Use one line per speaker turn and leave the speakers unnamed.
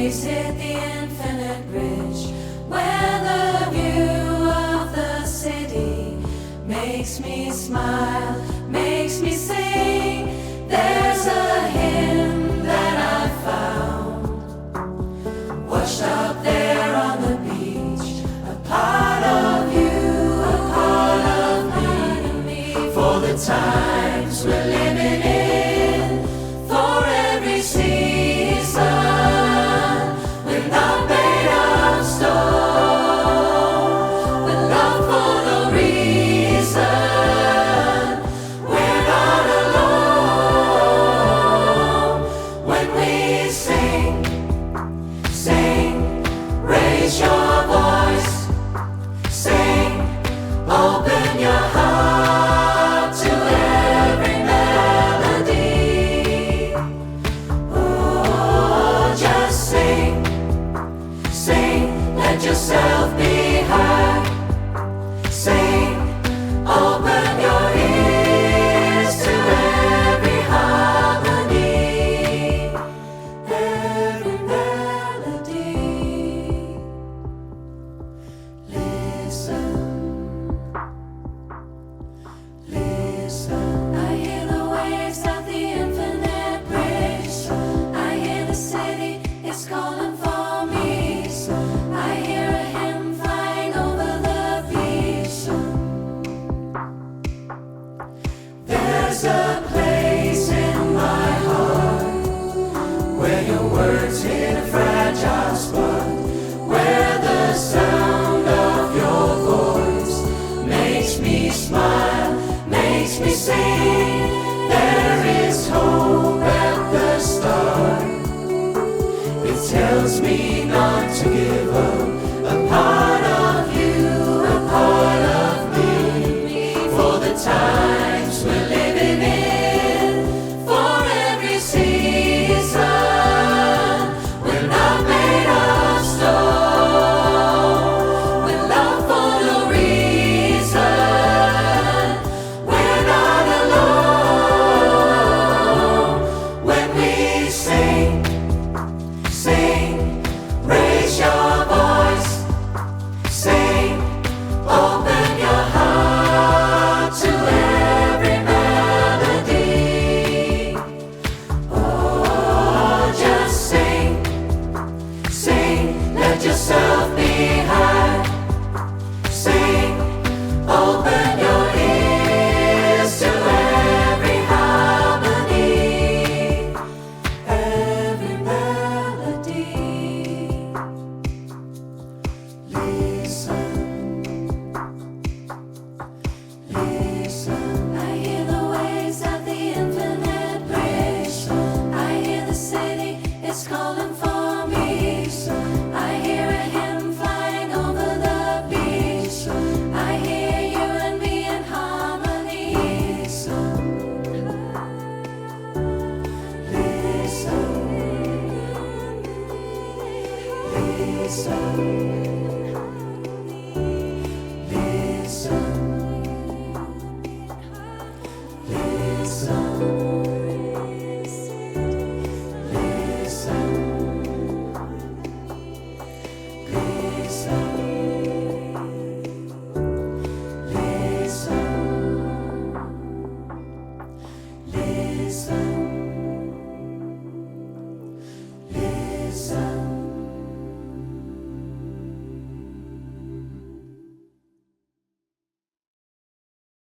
breeze hit the infinite bridge, where the view of the city makes me smile, makes me sing. There's a hymn that I found, washed up there on the beach, a part of you, a part of me, for the times we're living in, for every season. We're not made of stone, with love for no reason. We're not alone when we sing, sing, raise your voice, sing, open your heart to every melody. Oh, just sing, sing, let yourself be heard. Sing, open your ears to every harmony, every melody. Listen, listen. I hear the waves at the infinite bridge. I hear the city, it's calling for me. I hear a hymn flying over the beach. There's a place in my heart where your words hit a fragile spot, where the sound of your voice makes me smile, makes me sing. There is hope at the start, it tells me not to give up.